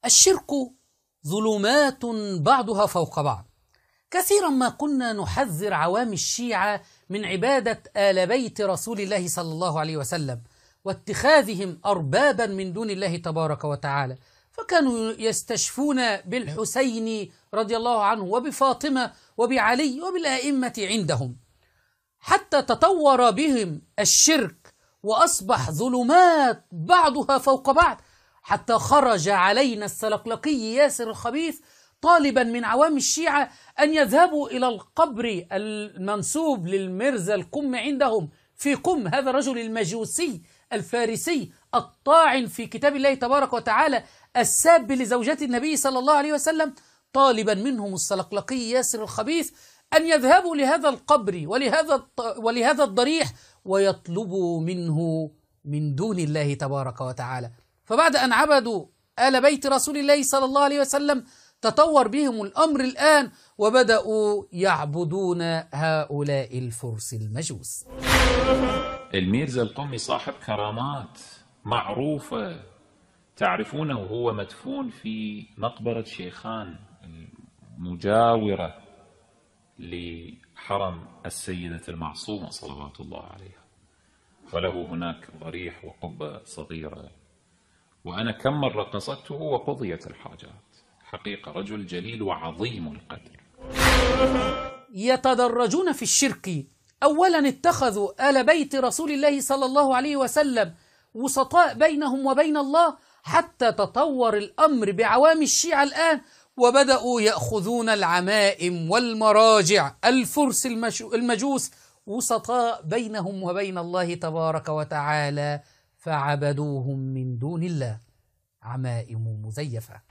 الشرك ظلمات بعضها فوق بعض. كثيرا ما كنا نحذر عوام الشيعة من عبادة آل بيت رسول الله صلى الله عليه وسلم واتخاذهم أربابا من دون الله تبارك وتعالى، فكانوا يستشفون بالحسين رضي الله عنه وبفاطمة وبعلي وبالآئمة عندهم، حتى تطور بهم الشرك وأصبح ظلمات بعضها فوق بعض، حتى خرج علينا السلقلقي ياسر الخبيث طالبا من عوام الشيعة أن يذهبوا إلى القبر المنسوب للمرزا القم عندهم في قم، هذا الرجل المجوسي الفارسي الطاعن في كتاب الله تبارك وتعالى الساب لزوجات النبي صلى الله عليه وسلم، طالبا منهم السلقلقي ياسر الخبيث أن يذهبوا لهذا القبر ولهذا الضريح ويطلبوا منه من دون الله تبارك وتعالى. فبعد أن عبدوا آل بيت رسول الله صلى الله عليه وسلم تطور بهم الأمر الآن وبدأوا يعبدون هؤلاء الفرس المجوس. الميرزا القمي صاحب كرامات معروفة، تعرفونه هو مدفون في مقبرة شيخان المجاورة لحرم السيدة المعصومة صلوات الله عليها، وله هناك ضريح وقبة صغيرة، وأنا كم مرة قصدته وقضيت الحاجات. حقيقة رجل جليل وعظيم القدر. يتدرجون في الشرك. أولا اتخذوا آل بيت رسول الله صلى الله عليه وسلم وسطاء بينهم وبين الله، حتى تطور الأمر بعوام الشيعة الآن وبدأوا يأخذون العمائم والمراجع الفرس المجوس وسطاء بينهم وبين الله تبارك وتعالى، فعبدوهم من دون الله، عمائم مزيفة.